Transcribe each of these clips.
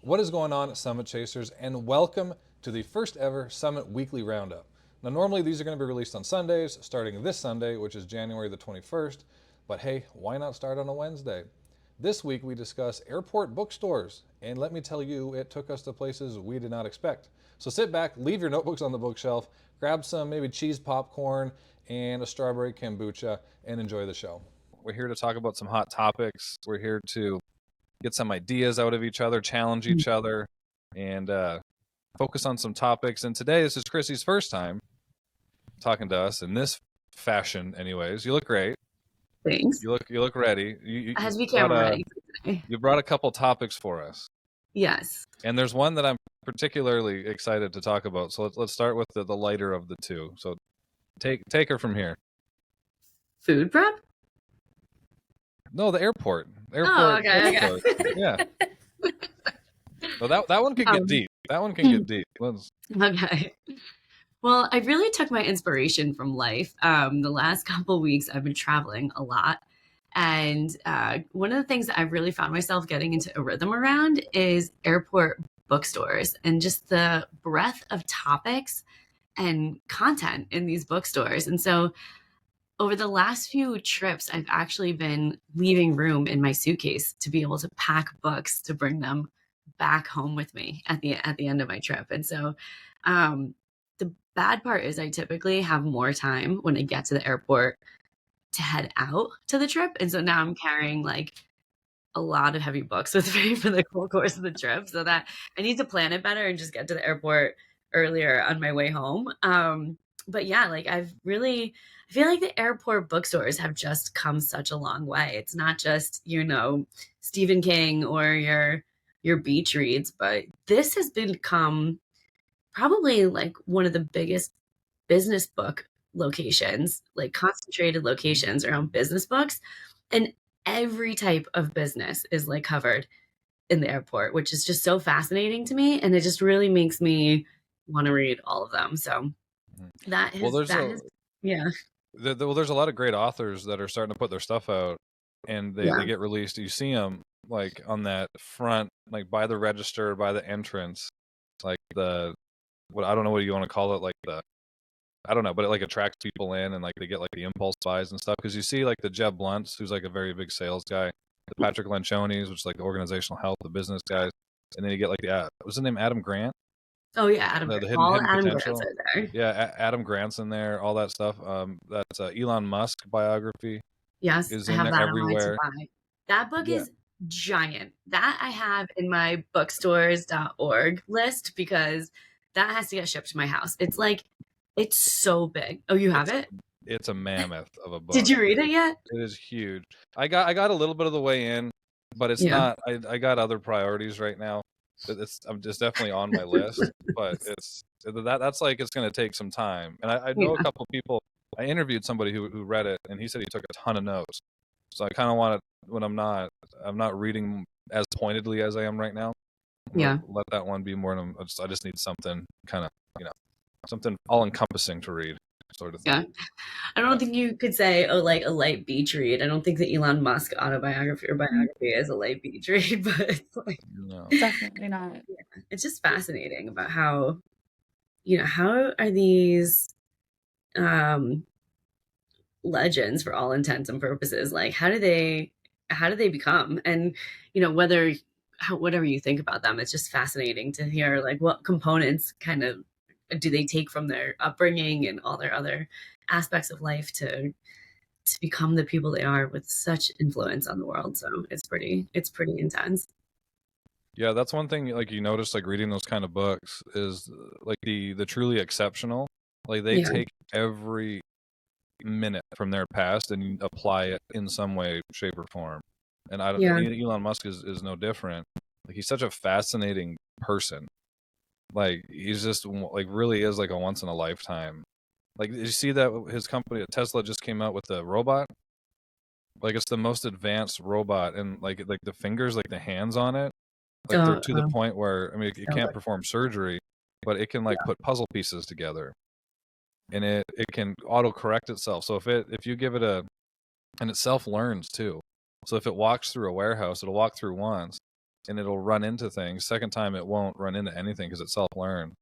What is going on, Summit Chasers, and welcome to the first ever Summit Weekly Roundup. Now, normally these are going to be released on Sundays, starting this Sunday, which is January the 21st, but hey, why not start on a Wednesday? This week we discuss airport bookstores, and let me tell you, it took us to places we did not expect. So sit back, leave your notebooks on the bookshelf, grab some maybe cheese popcorn and a strawberry kombucha, and enjoy the show. We're here to talk about some hot topics. We're here to get some ideas out of each other, challenge each other, and focus on some topics. And today, this is Chrissy's first time talking to us in this fashion. Anyways, you look great. Thanks. You look ready. You Has become ready for today. You brought a couple topics for us. Yes. And there's one that I'm particularly excited to talk about. So let's start with the lighter of the two. So take her from here. Food prep? No, the airport. Oh, okay. Yeah. Well, that one could get deep. That one can get deep. Okay. Well, I really took my inspiration from life. The last couple weeks, I've been traveling a lot. And one of the things that I've really found myself getting into a rhythm around is airport bookstores and just the breadth of topics and content in these bookstores. And so over the last few trips, I've actually been leaving room in my suitcase to be able to pack books to bring them back home with me at the end of my trip. And so the bad part is I typically have more time when I get to the airport to head out to the trip. And so now I'm carrying like a lot of heavy books with me for the whole course of the trip, so that I need to plan it better and just get to the airport earlier on my way home. But yeah, like I feel like the airport bookstores have just come such a long way. It's not just, Stephen King or your beach reads, but this has become probably like one of the biggest business book locations, like concentrated locations around business books. And every type of business is like covered in the airport, which is just so fascinating to me. And it just really makes me want to read all of them. So yeah. There's a lot of great authors that are starting to put their stuff out, and they get released. You see them like on that front, like by the register, by the entrance, like I don't know what you want to call it, like I don't know, but it like attracts people in, and like they get like the impulse buys and stuff. Because you see like the Jeb Blunts, who's like a very big sales guy, the Patrick Lencioni's, which is like the organizational health, the business guys, and then you get like what's his name, Adam Grant. Oh yeah, Adam. The hidden Adam potential. Grant's are there. Yeah, Adam Grant's in there. All that stuff. That's Elon Musk biography. Yes, is I in have there that everywhere. on my to buy. That book is giant. That I have in my bookstores.org list because that has to get shipped to my house. It's so big. Oh, you have it? It's a mammoth of a book. Did you read it yet? It is huge. I got a little bit of the way in, but it's not. I got other priorities right now. I'm just definitely on my list, but that's like it's going to take some time. And I know a couple people. I interviewed somebody who read it, and he said he took a ton of notes. So I kind of want to, when I'm not reading as pointedly as I am right now. Let that one be more. I just need something kind of, something all encompassing to read, sort of thing. Yeah, I don't think you could say like a light beach read. I don't think the Elon Musk autobiography or biography is a light beach read, but it's like no, definitely not. Yeah, it's just fascinating about how, how are these legends for all intents and purposes, like how do they become, and whatever you think about them, it's just fascinating to hear like what components kind of do they take from their upbringing and all their other aspects of life to become the people they are with such influence on the world. So it's pretty intense. Yeah, that's one thing like you notice like reading those kind of books is like the truly exceptional, like they take every minute from their past and apply it in some way, shape, or form. And Elon Musk is no different. Like he's such a fascinating person. Like he's just like really is like a once in a lifetime. Like did you see that his company Tesla just came out with the robot? Like it's the most advanced robot, and like the fingers, like the hands on it, like they're to the point where it can't perform surgery, but it can like put puzzle pieces together, and it can auto correct itself. So if you give it and it self learns too. So if it walks through a warehouse, it'll walk through once. and it'll run into things. Second time it won't run into anything because it's self-learned.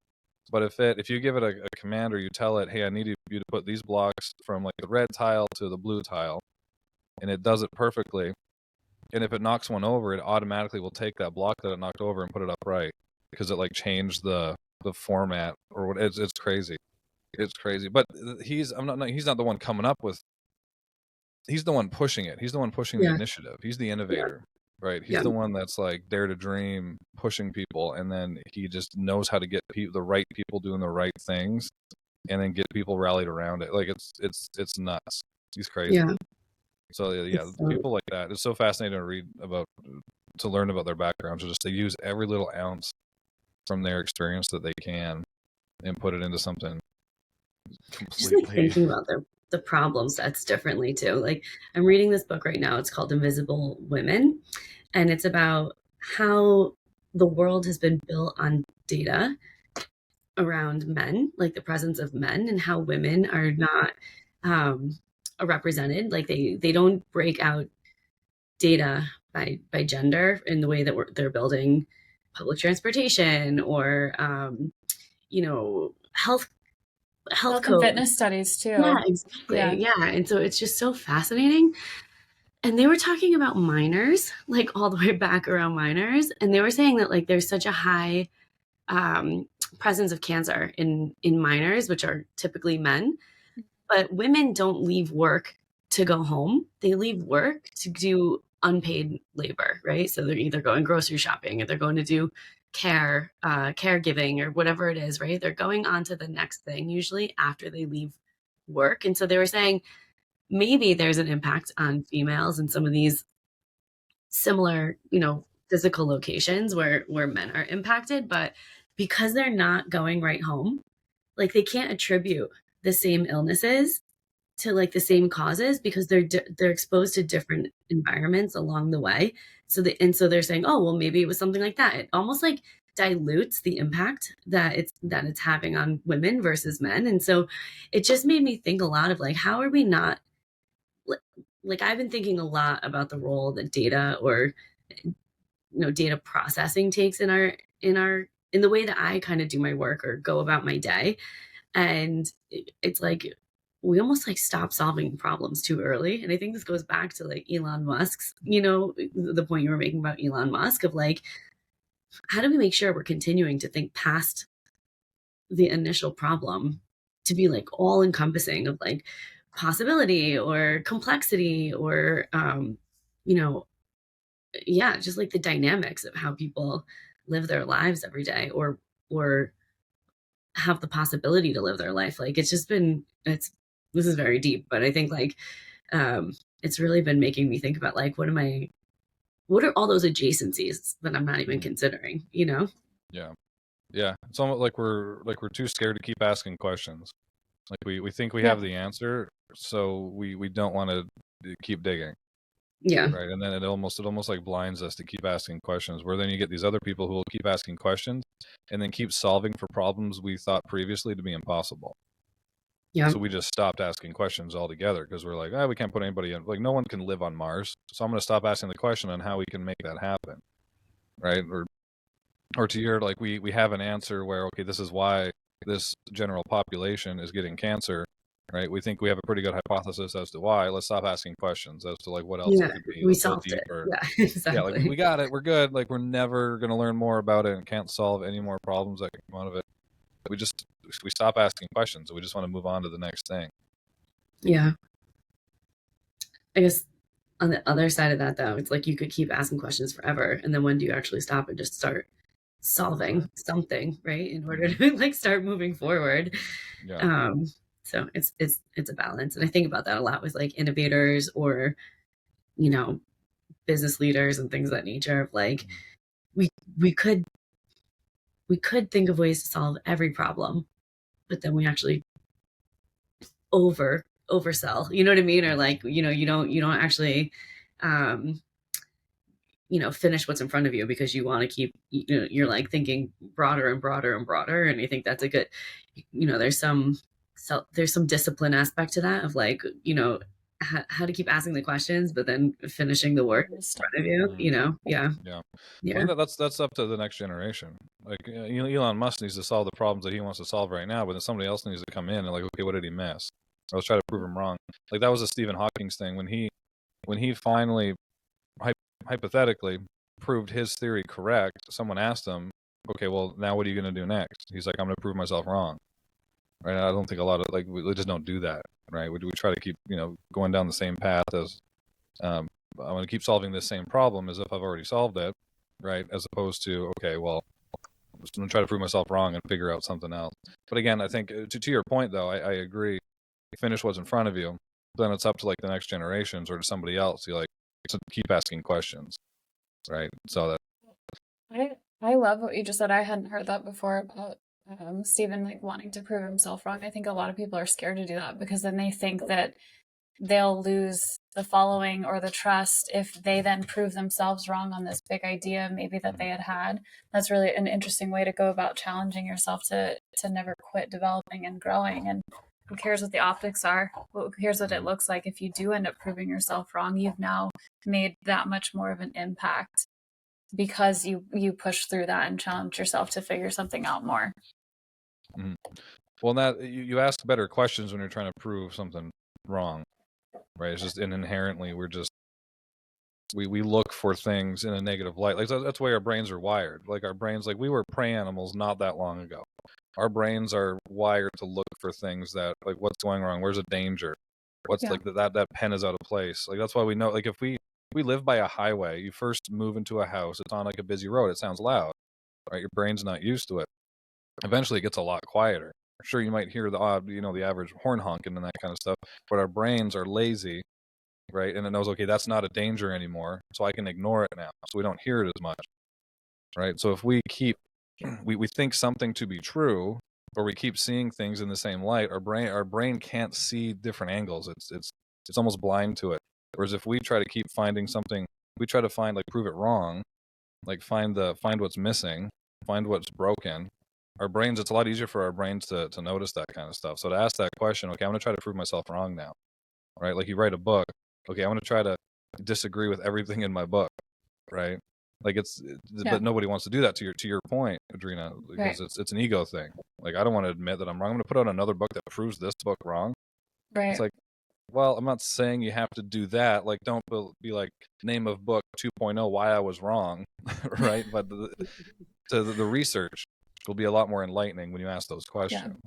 But if you give it a command, or you tell it, hey, I need you to put these blocks from like the red tile to the blue tile, and it does it perfectly. And if it knocks one over, it automatically will take that block that it knocked over and put it upright because it like changed the format or what. It's crazy. It's crazy. But he's not the one coming up with. He's the one pushing it. He's the one pushing the Yeah. initiative. He's the Yeah. innovator, right? He's Yeah. the one that's like dare to dream, pushing people, and then he just knows how to get the right people doing the right things, and then get people rallied around it. Like it's nuts. He's crazy. Yeah. So yeah, people like that. It's so fascinating to learn about their backgrounds. Just they use every little ounce from their experience that they can, and put it into something Just like completely. thinking about the problem sets differently too. Like I'm reading this book right now. It's called Invisible Women, and it's about how the world has been built on data around men, like the presence of men, and how women are not um, represented. Like they don't break out data by gender in the way that they're building public transportation or health Health and code. fitness studies too. Yeah, exactly. Yeah. And so it's just so fascinating. And they were talking about minors, like all the way back around minors. And they were saying that like there's such a high presence of cancer in minors, which are typically men. But women don't leave work to go home. They leave work to do unpaid labor, right? So they're either going grocery shopping or they're going to do caregiving or whatever it is, right? They're going on to the next thing usually after they leave work. And so they were saying maybe there's an impact on females in some of these similar, physical locations where men are impacted, but because they're not going right home, like they can't attribute the same illnesses to like the same causes because they're exposed to different environments along the way. So they're saying, oh well, maybe it was something like that. It almost like dilutes the impact that it's having on women versus men. And so it just made me think a lot of like, how are we not like I've been thinking a lot about the role that data or data processing takes in the way that I kind of do my work or go about my day. And it's like we almost like stop solving problems too early. And I think this goes back to like Elon Musk's, the point you were making about Elon Musk of like, how do we make sure we're continuing to think past the initial problem to be like all encompassing of like possibility or complexity or, yeah, just like the dynamics of how people live their lives every day or have the possibility to live their life. Like this is very deep, but I think like it's really been making me think about like what are all those adjacencies that I'm not even considering, Yeah, it's almost like we're too scared to keep asking questions. Like we think we have the answer, so we don't want to keep digging. Yeah. Right. And then it almost like blinds us to keep asking questions, where then you get these other people who will keep asking questions and then keep solving for problems we thought previously to be impossible. Yeah. So we just stopped asking questions altogether because we're like, we can't put anybody in. Like no one can live on Mars. So I'm going to stop asking the question on how we can make that happen. Right. Or to your, like, we have an answer where, okay, this is why this general population is getting cancer. Right, we think we have a pretty good hypothesis as to why. Let's stop asking questions as to like what else it could be. We Let's go solved deeper. It. Yeah, exactly. Yeah, like we got it. We're good. Like we're never gonna learn more about it and can't solve any more problems that can come out of it. We stop asking questions. We just want to move on to the next thing. Yeah. I guess on the other side of that, though, it's like you could keep asking questions forever, and then when do you actually stop and just start solving something, right? In order to like start moving forward. Yeah. So it's a balance. And I think about that a lot with like innovators or, business leaders and things of that nature of like, we could think of ways to solve every problem, but then we actually oversell, you know what I mean? Or like, you don't actually, finish what's in front of you because you want to keep, you're like thinking broader and broader and broader. And I think that's a good, there's some discipline aspect to that of like, how to keep asking the questions, but then finishing the work in front of you, you know? Yeah. Yeah. Yeah. Well, that's up to the next generation. Like Elon Musk needs to solve the problems that he wants to solve right now, but then somebody else needs to come in and like, okay, what did he miss? I was trying to prove him wrong. Like that was a Stephen Hawking's thing when he finally hypothetically proved his theory correct. Someone asked him, okay, well now what are you going to do next? He's like, I'm going to prove myself wrong. Right? I don't think a lot of like we just don't do that. Right? We try to keep going down the same path as I'm going to keep solving this same problem as if I've already solved it, right? As opposed to, okay, well, I'm just going to try to prove myself wrong and figure out something else. But again, I think to your point, though, I agree. Finish what's in front of you. Then it's up to like the next generations or to somebody else. You like to keep asking questions, right? So that I love what you just said. I hadn't heard that before about Stephen like wanting to prove himself wrong. I think a lot of people are scared to do that because then they think that they'll lose the following or the trust if they then prove themselves wrong on this big idea maybe that they had. That's really an interesting way to go about challenging yourself to never quit developing and growing. And who cares what the optics are? Who cares what it looks like? If you do end up proving yourself wrong, you've now made that much more of an impact because you push through that and challenge yourself to figure something out more. Mm-hmm. Well, that you ask better questions when you're trying to prove something wrong, right? It's just inherently we look for things in a negative light. Like that's the way our brains are wired. Like our brains, like we were prey animals not that long ago. Our brains are wired to look for things that like what's going wrong, where's a danger, what's like that pen is out of place. Like that's why we know. Like if we live by a highway, you first move into a house, it's on like a busy road, it sounds loud, right? Your brain's not used to it. Eventually, it gets a lot quieter. Sure, you might hear the odd, the average horn honking and that kind of stuff, but our brains are lazy, right? And it knows, okay, that's not a danger anymore, so I can ignore it now, so we don't hear it as much, right? So if we keep, we think something to be true, or we keep seeing things in the same light, our brain can't see different angles. It's almost blind to it. Whereas if we try to keep finding something, we try to find like prove it wrong, like find what's missing, find what's broken. Our brains, it's a lot easier for our brains to notice that kind of stuff. So to ask that question, okay, I'm going to try to prove myself wrong now, right? Like you write a book, okay, I'm going to try to disagree with everything in my book, right? Like but nobody wants to do that to your point, Adrina, because it's an ego thing. Like I don't want to admit that I'm wrong. I'm going to put out another book that proves this book wrong. Right. It's like, well, I'm not saying you have to do that. Like, don't be like name of book 2.0 why I was wrong, right? But the research will be a lot more enlightening when you ask those questions.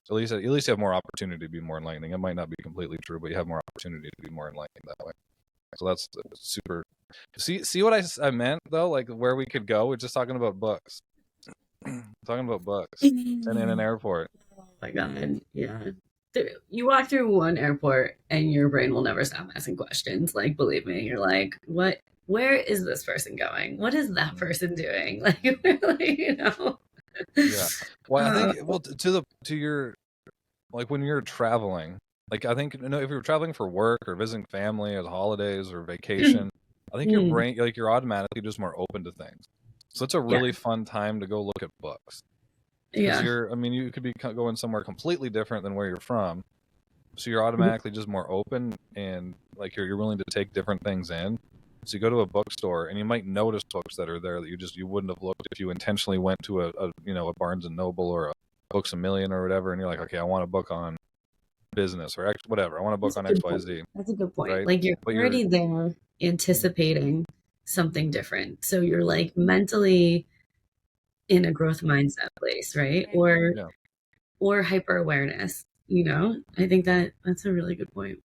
At least you have more opportunity to be more enlightening. It might not be completely true, but you have more opportunity to be more enlightening that way. So that's super. See what I meant though? Like where we could go. We're just talking about books. Talking about books and in an airport. Oh my god, yeah. You walk through one airport and your brain will never stop asking questions. Like, believe me, you're like, what? Where is this person going? What is that person doing? Like, Yeah. Well, I think to your like when you're traveling, like I think if you're traveling for work or visiting family as holidays or vacation, I think your brain like you're automatically just more open to things. So it's a really fun time to go look at books. Because you could be going somewhere completely different than where you're from. So you're automatically just more open and like you're willing to take different things in. So you go to a bookstore and you might notice books that are there that you wouldn't have looked if you intentionally went to a Barnes and Noble or a Books A Million or whatever, and you're like, okay, I want a book on business or whatever. I want a book on XYZ. That's a good point. Right? Like you're already there anticipating something different. So you're like mentally in a growth mindset place, right? Or hyper awareness, I think that's a really good point.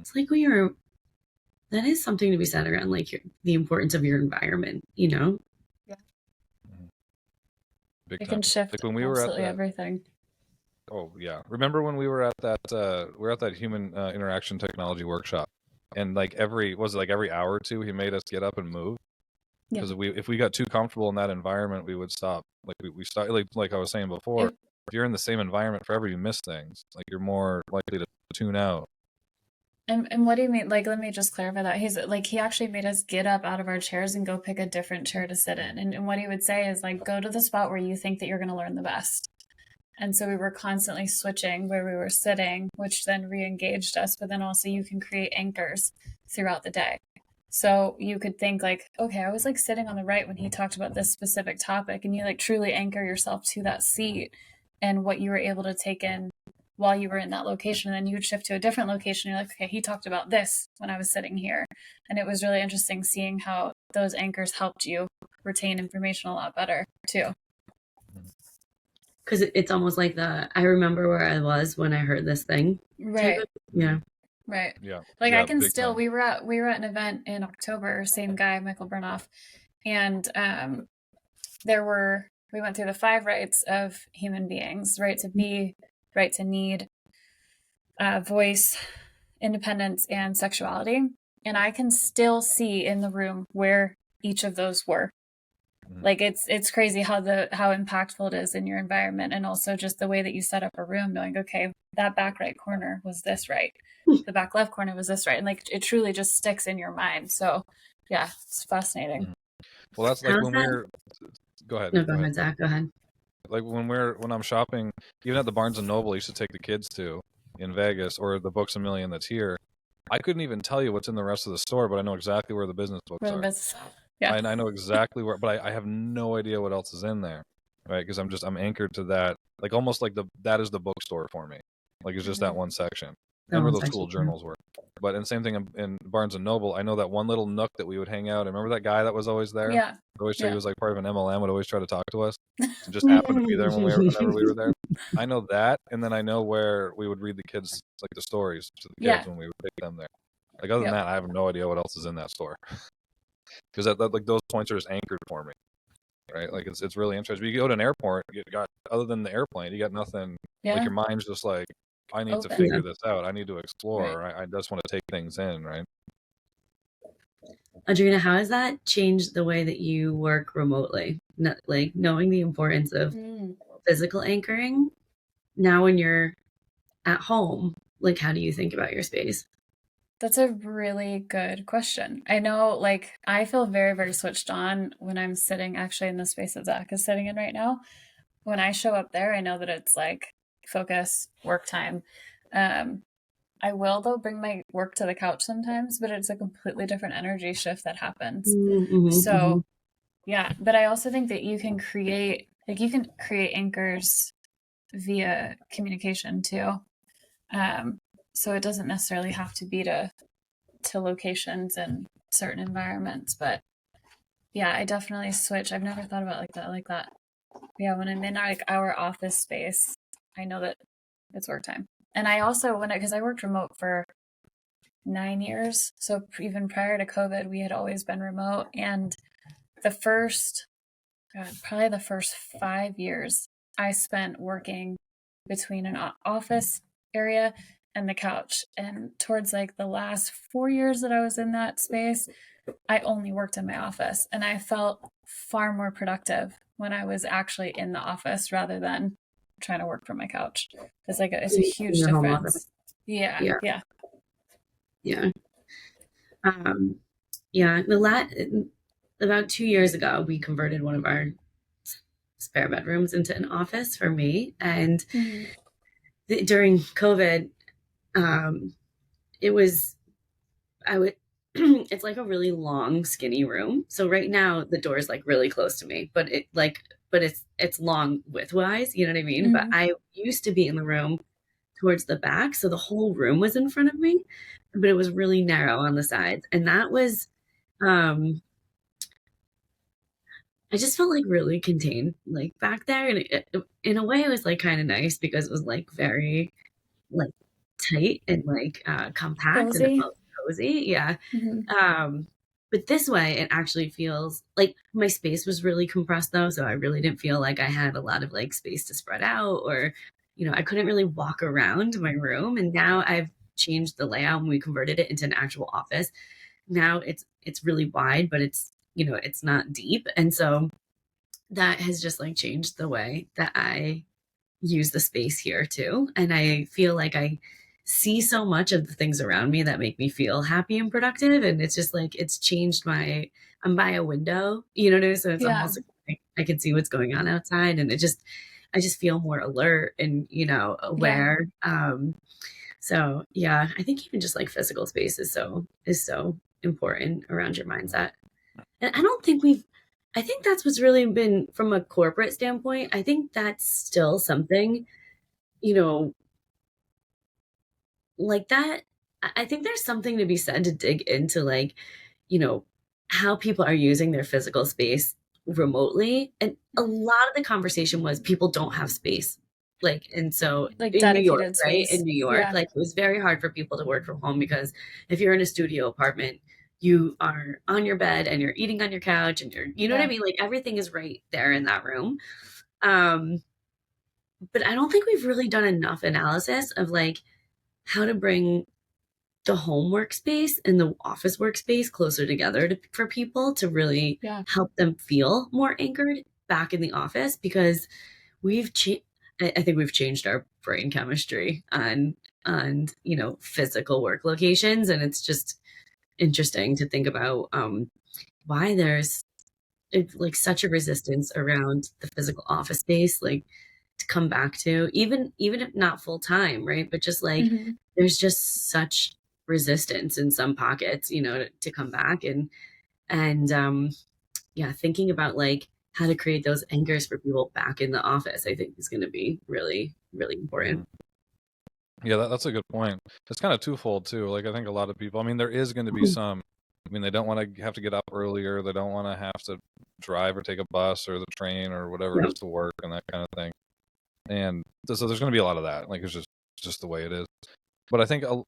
It's like that is something to be said around like the importance of your environment, Big time. It can shift like when we were at everything. Oh yeah. Remember when we were at that human interaction technology workshop and like every hour or two he made us get up and move? Because if we got too comfortable in that environment, we would stop. Like we start like I was saying before, if you're in the same environment forever, you miss things. Like you're more likely to tune out. And what do you mean? Like, let me just clarify that. He actually made us get up out of our chairs and go pick a different chair to sit in. And what he would say is like, go to the spot where you think that you're going to learn the best. And so we were constantly switching where we were sitting, which then re-engaged us. But then also you can create anchors throughout the day. So you could think like, okay, I was like sitting on the right when he talked about this specific topic, and you like truly anchor yourself to that seat and what you were able to take in while you were in that location. And then you would shift to a different location. You're like, okay, he talked about this when I was sitting here. And it was really interesting seeing how those anchors helped you retain information a lot better too. Because it's almost like I remember where I was when I heard this thing. Right. Yeah. Right. Yeah. Like yeah, I can still, time. we were at an event in October, same guy, Michael Burnoff. And we went through the 5 rights of human beings: right to be, right to need, voice, independence, and sexuality. And I can still see in the room where each of those were. Like it's crazy how impactful it is in your environment, and also just the way that you set up a room, knowing, okay, that back right corner was this right, the back left corner was this right, and like it truly just sticks in your mind. So yeah, it's fascinating. Well, that's like when we're go ahead. No, go ahead, Zach. Go ahead. Like when I'm shopping, even at the Barnes and Noble I used to take the kids to in Vegas, or the Books A Million that's here, I couldn't even tell you what's in the rest of the store, but I know exactly where the business books are. Yeah. I know exactly where, but I have no idea what else is in there, right? Because I'm anchored to that, like almost like that is the bookstore for me. Like it's just that one section, and where those cool journals were. But and same thing in Barnes and Noble, I know that one little nook that we would hang out. And remember that guy that was always there? Yeah. Always say he was like part of an MLM. Would always try to talk to us. And just happened to be there whenever we were there. I know that, and then I know where we would read the kids like the stories to the kids when we would take them there. Like other than that, I have no idea what else is in that store. Because that like those points are just anchored for me, right? Like it's really interesting. But you go to an airport, you got other than the airplane, you got nothing. Yeah. Like your mind's just like, I need to figure this out. I need to explore. Right. I just want to take things in, right? Adrina, how has that changed the way that you work remotely? Like knowing the importance of physical anchoring. Now, when you're at home, like how do you think about your space? That's a really good question. I know, like, I feel very, very switched on when I'm sitting actually in the space that Zach is sitting in right now. When I show up there, I know that it's like focus, work time. I will, though, bring my work to the couch sometimes, but it's a completely different energy shift that happens. Yeah. But I also think that you can create anchors via communication too. So it doesn't necessarily have to be to locations and certain environments, but yeah, I definitely switch. I've never thought about it like that. Yeah, when I'm in our office space, I know that it's work time. And I also, because I worked remote for 9 years, so even prior to COVID, we had always been remote. And probably the first 5 years, I spent working between an office area and the couch. And towards like the last 4 years that I was in that space, I only worked in my office, and I felt far more productive when I was actually in the office rather than trying to work from my couch. It's a huge difference. Yeah. About 2 years ago, we converted one of our spare bedrooms into an office for me, and during COVID, it's like a really long, skinny room. So right now the door is like really close to me, but it's long width-wise, you know what I mean? But I used to be in the room towards the back, so the whole room was in front of me, but it was really narrow on the sides, and that was I just felt like really contained, like back there, and in a way it was like kind of nice because it was like very like tight and like compact and it felt cozy. Yeah. But this way it actually feels like my space was really compressed though, so I really didn't feel like I had a lot of like space to spread out, or I couldn't really walk around my room. And now I've changed the layout and we converted it into an actual office. Now it's really wide, but it's it's not deep, and so that has just like changed the way that I use the space here too. And I feel like I see so much of the things around me that make me feel happy and productive. And it's just like, it's changed I'm by a window, so it's almost like I can see what's going on outside. And I just feel more alert and, aware. So yeah, I think even just like physical space is so important around your mindset. And I think that's what's really been from a corporate standpoint. I think that's still something, you know, like that. I think there's something to be said to dig into, like, you know, how people are using their physical space remotely. And a lot of the conversation was people don't have space. Like, and so Like in New York, dedicated right? space. In New York, Yeah. like it was very hard for people to work from home because if you're in a studio apartment, you are on your bed and you're eating on your couch and you know what I Yeah. mean? Like everything is right there in that room. Um, but I don't think we've really done enough analysis of like how to bring the home workspace and the office workspace closer together for people to really Yeah. help them feel more anchored back in the office because we've changed. I think we've changed our brain chemistry on physical work locations, and it's just interesting to think about why there's like such a resistance around the physical office space, like to come back to, even if not full time, right? But just like Hmm. there's just such resistance in some pockets, to come back and yeah, thinking about like how to create those anchors for people back in the office, I think is going to be really, really important. Yeah, that's a good point. It's kind of twofold too. Like I think a lot of people, I mean, there is going to be some. I mean, they don't want to have to get up earlier. They don't want to have to drive or take a bus or the train or whatever it Yeah, is to work and that kind of thing. And so there's going to be a lot of that. Like it's just the way it is. But I think a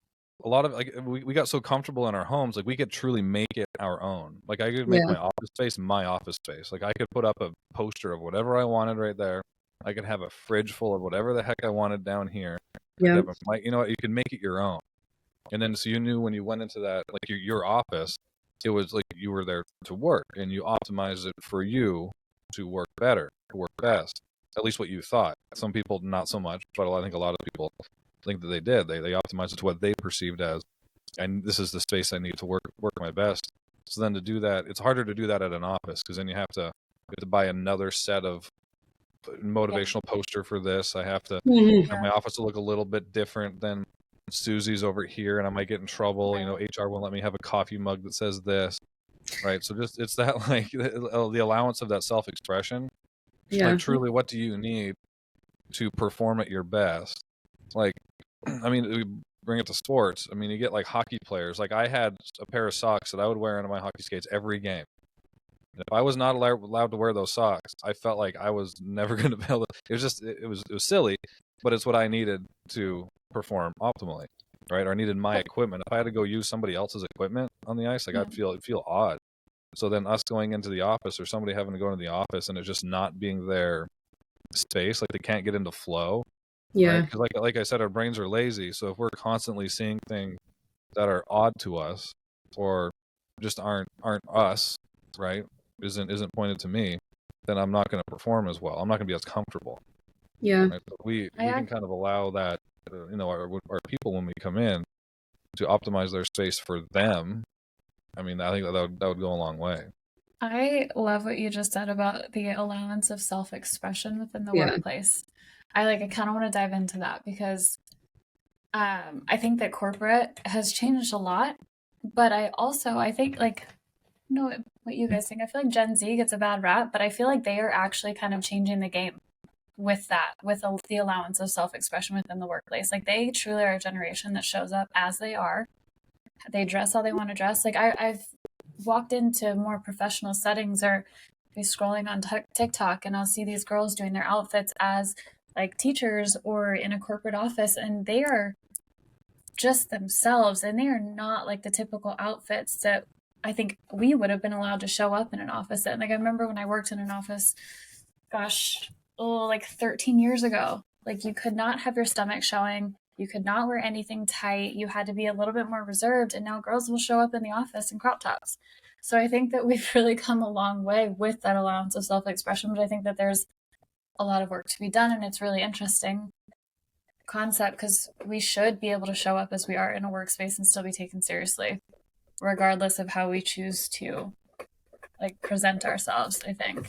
lot of like we got so comfortable in our homes, like we could truly make it our own. Like I could make yeah, my office space my office space. Like I could put up a poster of whatever I wanted right there. I could have a fridge full of whatever the heck I wanted down here. I could yeah, have a mic. You know what? You could make it your own. And then so you knew when you went into that, like your office, it was like you were there to work, and you optimized it for you to work better, to work best. At least what you thought. Some people not so much, but I think a lot of people think that they did. They optimized it to what they perceived as, and this is the space I need to work my best. So then to do that, it's harder to do that at an office because then you have to buy another set of Yeah. motivational poster for this. I have to Mhm. my office will look a little bit different than Susie's over here, and I might get in trouble. Right. HR won't let me have a coffee mug that says this, right? So just it's that like the allowance of that self-expression. Like Yeah, truly, what do you need to perform at your best? Like, I mean, we bring it to sports. I mean, you get like hockey players. Like I had a pair of socks that I would wear into my hockey skates every game. If I was not allowed to wear those socks, I felt like I was never going to be able to. It was just it was silly, but it's what I needed to perform optimally, right? Or I needed my equipment. If I had to go use somebody else's equipment on the ice, like Yeah. it'd feel odd. So then us going into the office or somebody having to go into the office and it just not being their space, like they can't get into flow, right? yeah, Because like I said, our brains are lazy. So if we're constantly seeing things that are odd to us or just aren't us, right? Isn't pointed to me, then I'm not going to perform as well. I'm not going to be as comfortable. yeah, Right? So we I can kind of allow that, our people when we come in to optimize their space for them. I mean, I think that would go a long way. I love what you just said about the allowance of self-expression within the yeah, workplace. I kind of want to dive into that because I think that corporate has changed a lot, but I think like know what you guys think. I feel like Gen Z gets a bad rap, but I feel like they are actually kind of changing the game with that, with the allowance of self-expression within the workplace. Like they truly are a generation that shows up as they are. They dress how they want to dress. Like I've walked into more professional settings or be scrolling on TikTok and I'll see these girls doing their outfits as like teachers or in a corporate office, and they are just themselves, and they are not like the typical outfits that I think we would have been allowed to show up in an office in. Like I remember when I worked in an office, gosh, like 13 years ago, like you could not have your stomach showing. You could not wear anything tight. You had to be a little bit more reserved. And now girls will show up in the office in crop tops. So I think that we've really come a long way with that allowance of self expression. But I think that there's a lot of work to be done. And it's really interesting concept because we should be able to show up as we are in a workspace and still be taken seriously, regardless of how we choose to like present ourselves, I think.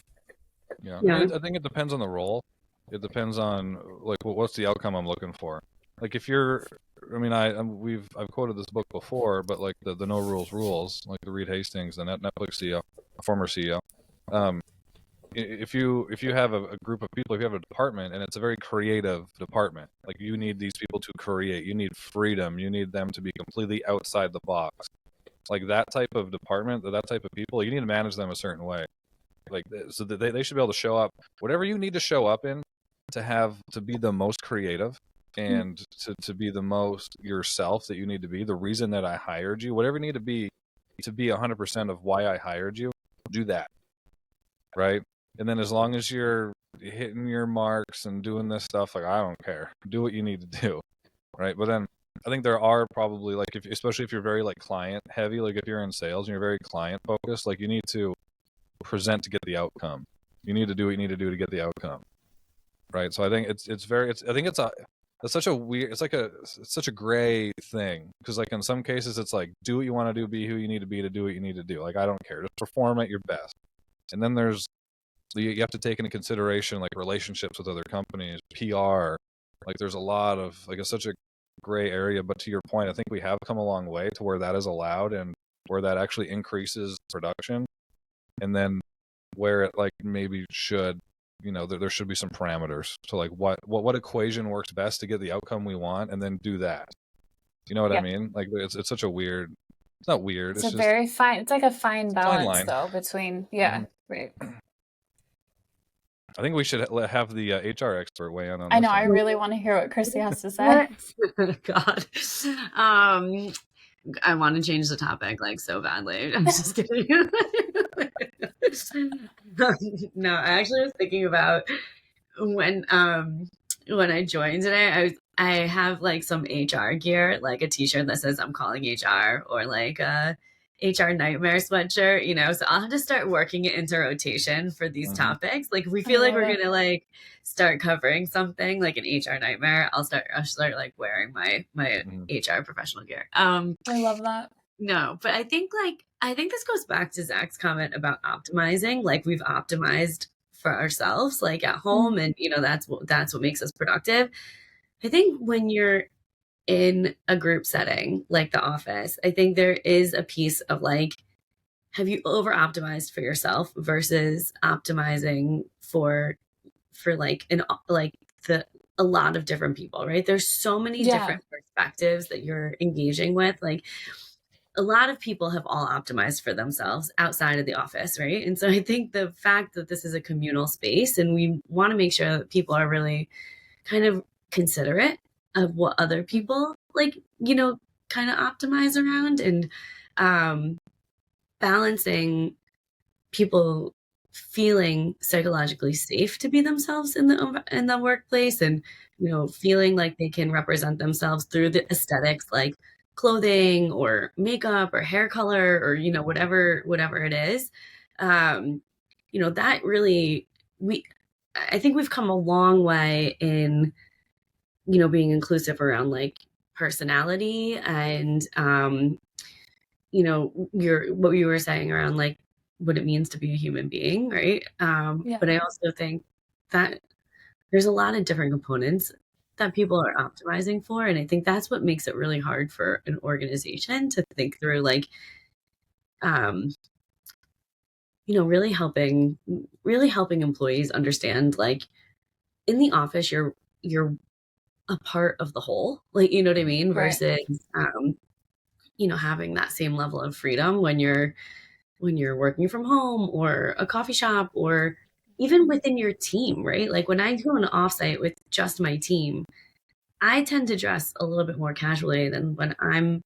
Yeah, yeah, I think it depends on the role. It depends on like what's the outcome I'm looking for. Like if you're, I mean, I've quoted this book before, but like the No Rules Rules, like the Reed Hastings, the Netflix CEO, a former CEO. Um, if you have a group of people, if you have a department, and it's a very creative department, like you need these people to create, you need freedom, you need them to be completely outside the box. Like that type of department, that type of people, you need to manage them a certain way. Like so that they should be able to show up whatever you need to show up in to be the most creative and to be the most yourself that you need to be. The reason that I hired you, whatever you need to be 100% of why I hired you, do that, right? And then as long as you're hitting your marks and doing this stuff, like I don't care, do what you need to do, right? But then I think there are probably like especially if you're very like client heavy, like if you're in sales and you're very client focused, like you need to present to get the outcome. You need to do what you need to do to get the outcome, right? So I think it's such a weird, it's such a gray thing because like in some cases it's like do what you want to do, be who you need to be to do what you need to do. Like I don't care, just perform at your best. And then you have to take into consideration like relationships with other companies, PR. Like there's a lot of like it's such a gray area. But to your point, I think we have come a long way to where that is allowed and where that actually increases production. And then where it like maybe should, there should be some parameters to like what equation works best to get the outcome we want, and then do that. You know what I mean? Like it's such a weird. It's not weird. It's a very fine. It's like a fine balance though between right. I think we should have the HR expert weigh in on. I know. I really want to hear what Chrissy has to say. God, I want to change the topic like so badly. I'm just kidding. No, I actually was thinking about when I joined today. I have like some HR gear, like a T-shirt that says "I'm calling HR" or like a HR nightmare sweatshirt. So I'll have to start working it into rotation for these topics. Like if we feel like we're gonna like start covering something like an HR nightmare, I'll start like wearing my HR professional gear. I love that. No, but I think this goes back to Zach's comment about optimizing. Like we've optimized for ourselves, like at home, and that's what makes us productive. I think when you're in a group setting like the office, I think there is a piece of like, have you over optimized for yourself versus optimizing for like a lot of different people, right? There's so many different perspectives that you're engaging with. Like a lot of people have all optimized for themselves outside of the office, right? And so I think the fact that this is a communal space and we want to make sure that people are really kind of considerate of what other people like, kind of optimize around, and balancing people feeling psychologically safe to be themselves in the workplace, and feeling like they can represent themselves through the aesthetics like clothing or makeup or hair color or whatever it is. That really I think we've come a long way in being inclusive around like personality and what you were saying around like what it means to be a human being, right? But I also think that there's a lot of different components that people are optimizing for, and I think that's what makes it really hard for an organization to think through like really helping employees understand like in the office you're a part of the whole, like what I mean, versus having that same level of freedom when you're working from home or a coffee shop or even within your team, right? Like when I go on an offsite with just my team, I tend to dress a little bit more casually than when I'm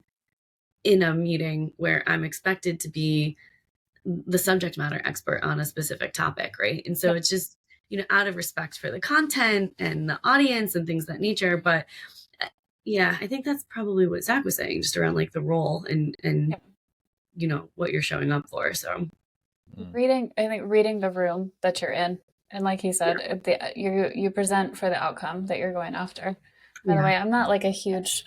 in a meeting where I'm expected to be the subject matter expert on a specific topic, right? And so it's just, out of respect for the content and the audience and things of that nature. But I think that's probably what Zach was saying, just around like the role and what you're showing up for. So reading the room that you're in. And like he said, you present for the outcome that you're going after. By the way, I'm not like a huge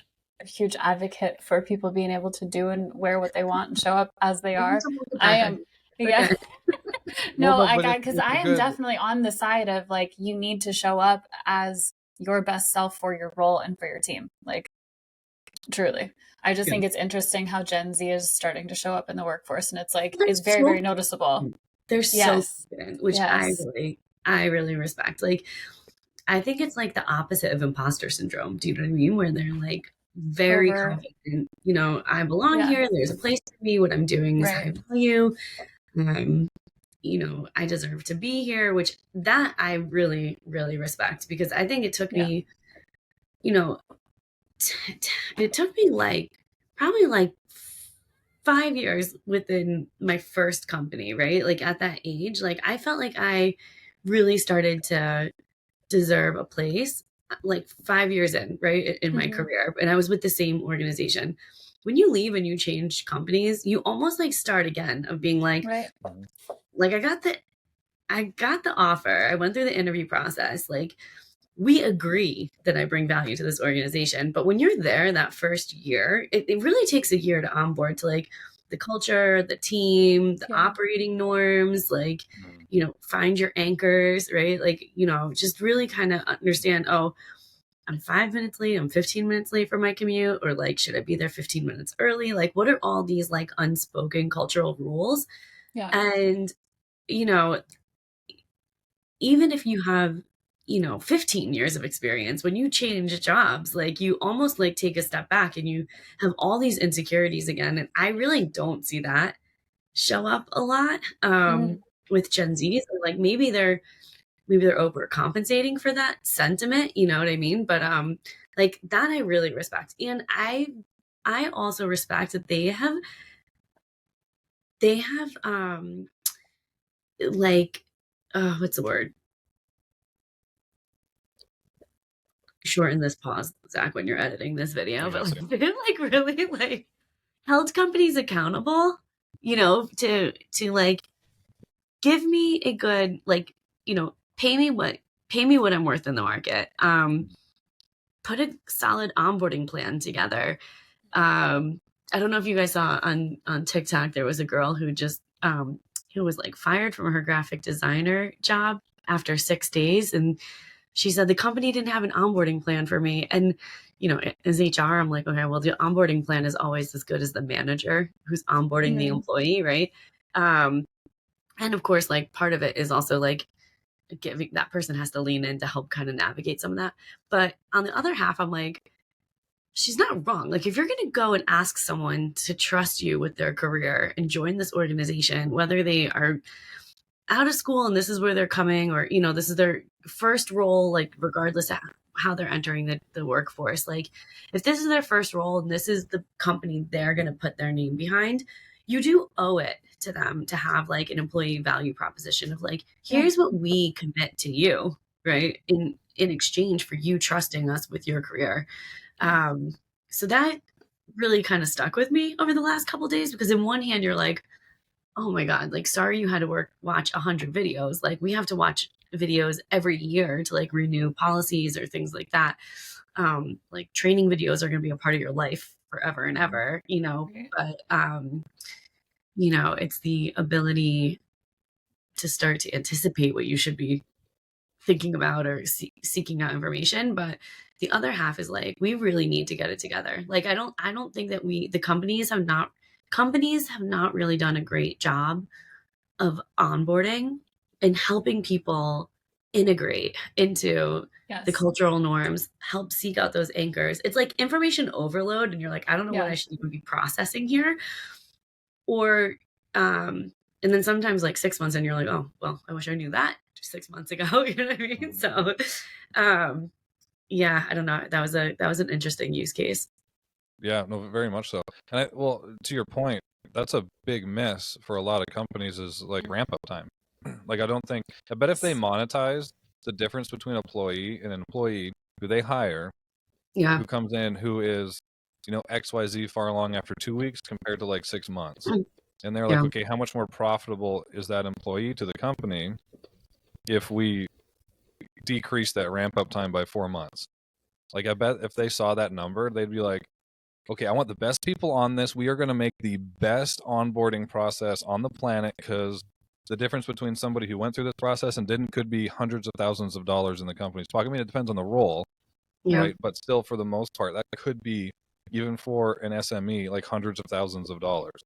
advocate for people being able to do and wear what they want and show up as they are. I am. Yeah. Well, No, no, I but got, because it's I a am good. definitely on the side of like, you need to show up as your best self for your role and for your team. Like, truly. I just Yeah. think it's interesting how Gen Z is starting to show up in the workforce, and it's like, They're it's very, so very noticeable. they're so Yes. confident, which Yes. I really respect. Like, I think it's like the opposite of imposter syndrome. Do you know what I mean? Where they're like very Over. confident, you know, I belong Yeah. here, there's a place for me, what I'm doing is high Right. value. Um, you know, I deserve to be here, which that I really, really respect because I think it took Yeah. me, you know, it took me like probably like 5 years within my first company, right? Like at that age, like I felt like I really started to deserve a place like 5 years in, right? In my Hmm. career. And I was with the same organization. When you leave and you change companies, you almost like start again of being Right. like I got the offer. I went through the interview process. Like we agree that I bring value to this organization. But when you're there that first year, it really takes a year to onboard to like the culture, the team, the Yeah. operating norms, like, you know, find your anchors, right? Like, you know, just really kind of understand, oh, I'm 5 minutes late, I'm 15 minutes late for my commute, or like, should I be there 15 minutes early? Like, what are all these like unspoken cultural rules? Yeah. And, you know, even if you have, you know, 15 years of experience, when you change jobs, like you almost like take a step back and you have all these insecurities again. And I really don't see that show up a lot Mm. with Gen Zs. Or like maybe they're overcompensating for that sentiment, you know what I mean? But like that I really respect. And I also respect that they have like what's the word? Shorten this pause, Zach, when you're editing this video, I but guess. like they've like really like held companies accountable, you know, to like give me a good like, you know, pay me what I'm worth in the market. Put a solid onboarding plan together. I don't know if you guys saw on TikTok, there was a girl who was like fired from her graphic designer job after 6 days, and she said the company didn't have an onboarding plan for me. And, you know, as HR, I'm like, okay, well, the onboarding plan is always as good as the manager who's onboarding the Mm. employee, right? Um, and of course, like part of it is also like giving that person has to lean in to help kind of navigate some of that. But on the other half, I'm like, she's not wrong. Like if you're going to go and ask someone to trust you with their career and join this organization, whether they are out of school and this is where they're coming, or you know, this is their first role, like regardless of how they're entering the workforce, like if this is their first role and this is the company they're going to put their name behind, you do owe it to them to have like an employee value proposition of like, Yeah. here's what we commit to you, right, in exchange for you trusting us with your career. um so that really kind of stuck with me over the last couple of days because in one hand you're like, oh my God, like, sorry you had to watch 100 videos. Like, we have to watch videos every year to like renew policies or things like that. Like, training videos are going to be a part of your life forever and ever, you know. Right. But, you know, it's the ability to start to anticipate what you should be thinking about or seeking out information. But the other half is like, we really need to get it together. Like, I don't think that the companies have not really done a great job of onboarding and helping people integrate into the Yes. cultural norms, help seek out those anchors. It's like information overload, and you're like, I don't know what Yeah. I should even be processing here. Or, and then sometimes like 6 months and you're like, oh, well, I wish I knew that 6 months ago. You know what I mean? So, um, yeah, I don't know. That was an interesting use case. Yeah, no, very much so. And well, to your point, that's a big miss for a lot of companies is like ramp up time. Like, I bet if they monetize the difference between an employee who they hire, Yeah. who comes in, who is, you know, XYZ far along after 2 weeks compared to like 6 months. And they're like, Yeah. okay, how much more profitable is that employee to the company if we decrease that ramp up time by 4 months? Like, I bet if they saw that number, they'd be like, okay, I want the best people on this. We are going to make the best onboarding process on the planet because The difference between somebody who went through this process and didn't could be hundreds of thousands of dollars in the company's pocket. I mean, it depends on the role, right? But still, for the most part, that could be, even for an SME, like hundreds of thousands of dollars.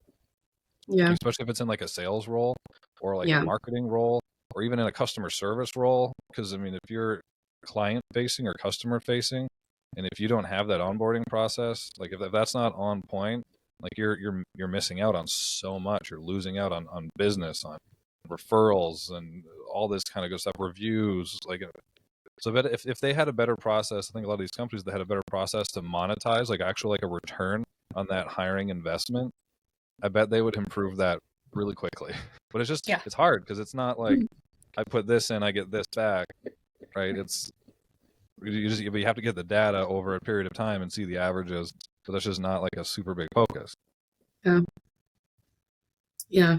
Yeah. Especially if it's in like a sales role or like a marketing role or even in a customer service role. Because I mean, if you're client facing or customer facing, and if you don't have that onboarding process, like if that's not on point, like you're missing out on so much. You're losing out on business, on referrals, and all this kind of good stuff, reviews. Like, so if they had a better process, I think a lot of these companies that had a better process to monetize, like actually like a return on that hiring investment, I bet they would improve that really quickly. But it's just, it's hard because it's not like I put this in, I get this back, right? It's, you have to get the data over a period of time and see the averages. But that's just not like a super big focus. Yeah.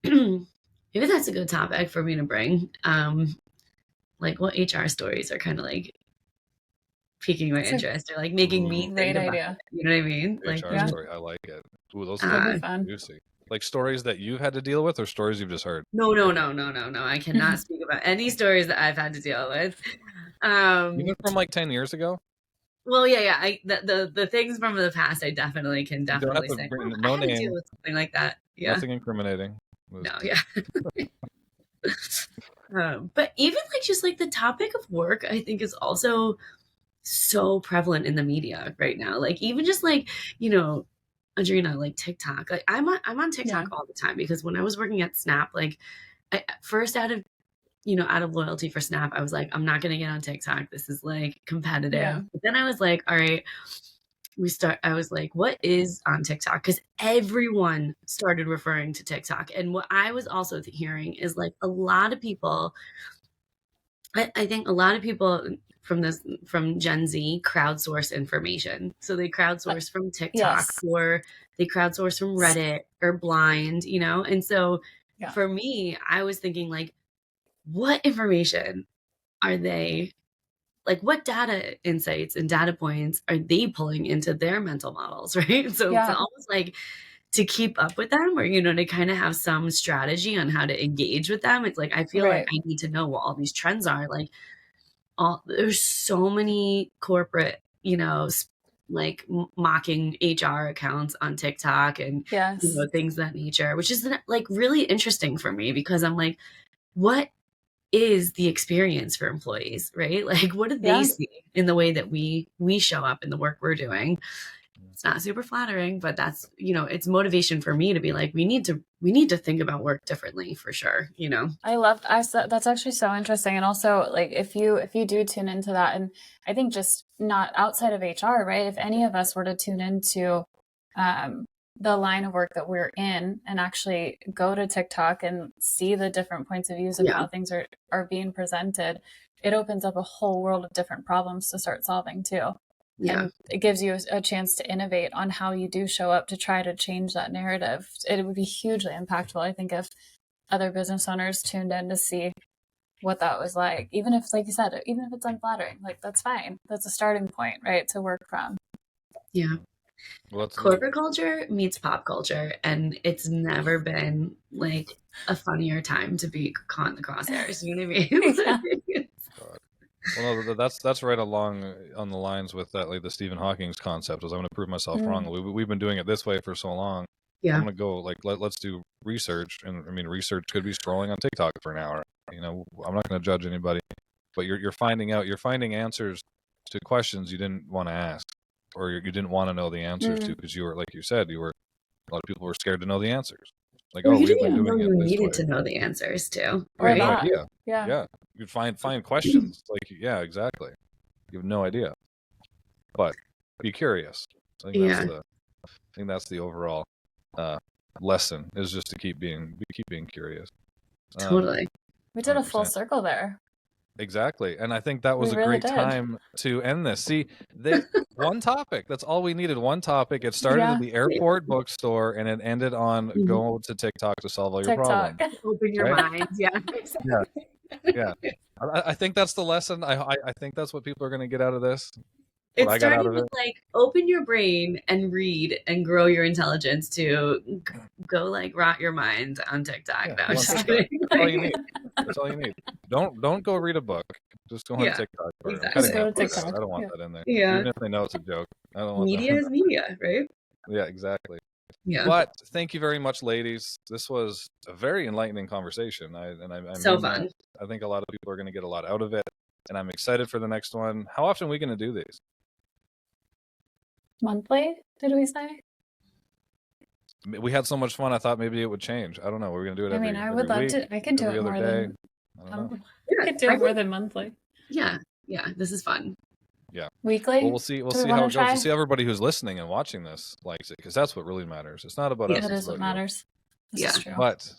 Maybe that's a good topic for me to bring. Like what HR stories are kind of like piquing my interest or like making me think about it. You know what I mean? Like HR story, I like it. Ooh, those are fun. Juicy. Like stories that you've had to deal with or stories you've just heard? No. I cannot speak about any stories that I've had to deal with. Even from like 10 years ago? Well, yeah. The things from the past, I definitely can say. No I had to deal with something like that. Yeah. Nothing incriminating. No, yeah. But even like just like the topic of work, I think is also so prevalent in the media right now. Like even just like, you know, Adrina, like TikTok. Like I'm on TikTok all the time because when I was working at Snap, like first out of loyalty for Snap, I was like, I'm not gonna get on TikTok. This is like competitive. Yeah. But then I was like, all right, I was like, what is on TikTok? Because everyone started referring to TikTok. And what I was also hearing is like a lot of people, I think a lot of people from Gen Z crowdsource information. So they crowdsource from TikTok or they crowdsource from Reddit or Blind, you know? And so for me, I was thinking like, what information are they, like what data insights and data points are they pulling into their mental models, right? So it's almost like to keep up with them or, to kind of have some strategy on how to engage with them. It's like, I feel like I need to know what all these trends are. Like there's so many corporate, like mocking HR accounts on TikTok and things of that nature, which is like really interesting for me because I'm like, what is the experience for employees, right? Like what do they see in the way that we show up in the work we're doing? It's not super flattering, but that's, it's motivation for me to be like, we need to think about work differently for sure. That's actually so interesting. And also like, if you do tune into that, and I think just not outside of HR, right? If any of us were to tune into, the line of work that we're in and actually go to TikTok and see the different points of views of how things are being presented, it opens up a whole world of different problems to start solving too. Yeah. And it gives you a chance to innovate on how you do show up to try to change that narrative. It would be hugely impactful, I think, if other business owners tuned in to see what that was like. Even if, like you said, even if it's unflattering, like that's fine. That's a starting point, right, to work from. Yeah. Corporate culture meets pop culture, and it's never been like a funnier time to be caught in the crosshairs. You know what I mean? Well, no, that's right along on the lines with that, like the Stephen Hawking's concept. Is I'm going to prove myself wrong. We've been doing it this way for so long. Yeah. I'm going to go like let's do research, and I mean research could be scrolling on TikTok for an hour. I'm not going to judge anybody, but you're finding answers to questions you didn't want to ask, or you didn't want to know the answers to, because you were, like you said, a lot of people were scared to know the answers. Like, you didn't know you needed to know the answers too, right? You have no idea. Yeah. You find questions. Like, yeah, exactly. You have no idea. But be curious. I think that's the overall lesson, is just to keep being curious. Totally. We did 100%. A full circle there. Exactly. And I think that was a great time to end this. See, one topic, that's all we needed. One topic. It started at the airport bookstore and it ended on go to TikTok to solve all your problems. Open your mind. Yeah. Yeah. I think that's the lesson. I think that's what people are going to get out of this. It's I got out starting of with it. like open your brain and read and grow your intelligence to go like rot your mind on TikTok. Yeah, No, go on just TikTok. kidding. That's all you need. That's all you need. Don't go read a book. Just go on Yeah, TikTok. I'm exactly. cutting Just go that to part out. TikTok. I don't want Yeah. that in there. Yeah. Even if they know it's a joke. I don't want that. Media is media, right? Yeah, exactly. Yeah. But thank you very much, ladies. This was a very enlightening conversation. I So mean fun. that. I think a lot of people are going to get a lot out of it, and I'm excited for the next one. How often are we going to do these? Monthly, did we say? We had so much fun. I thought maybe it would change. I don't know. We're going to do it I every. mean, I would love week, to. I can do every it other more day. than. I don't know. I could do it more than monthly. Yeah. This is fun. Yeah. Weekly. Well, we'll see. We'll Do we see how wanna it goes. try? We'll see everybody who's listening and watching this likes it, because that's what really matters. It's not about Yeah, us. That It's is what about you. matters. This Yeah. is true. But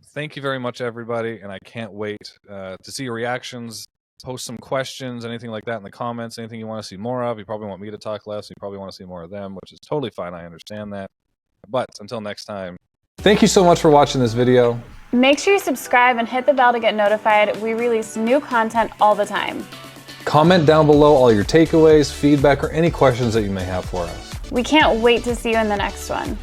thank you very much, everybody, and I can't wait to see your reactions. Post some questions, anything like that in the comments, anything you want to see more of. You probably want me to talk less. You probably want to see more of them, which is totally fine. I understand that. But until next time, thank you so much for watching this video. Make sure you subscribe and hit the bell to get notified. We release new content all the time. Comment down below all your takeaways, feedback, or any questions that you may have for us. We can't wait to see you in the next one.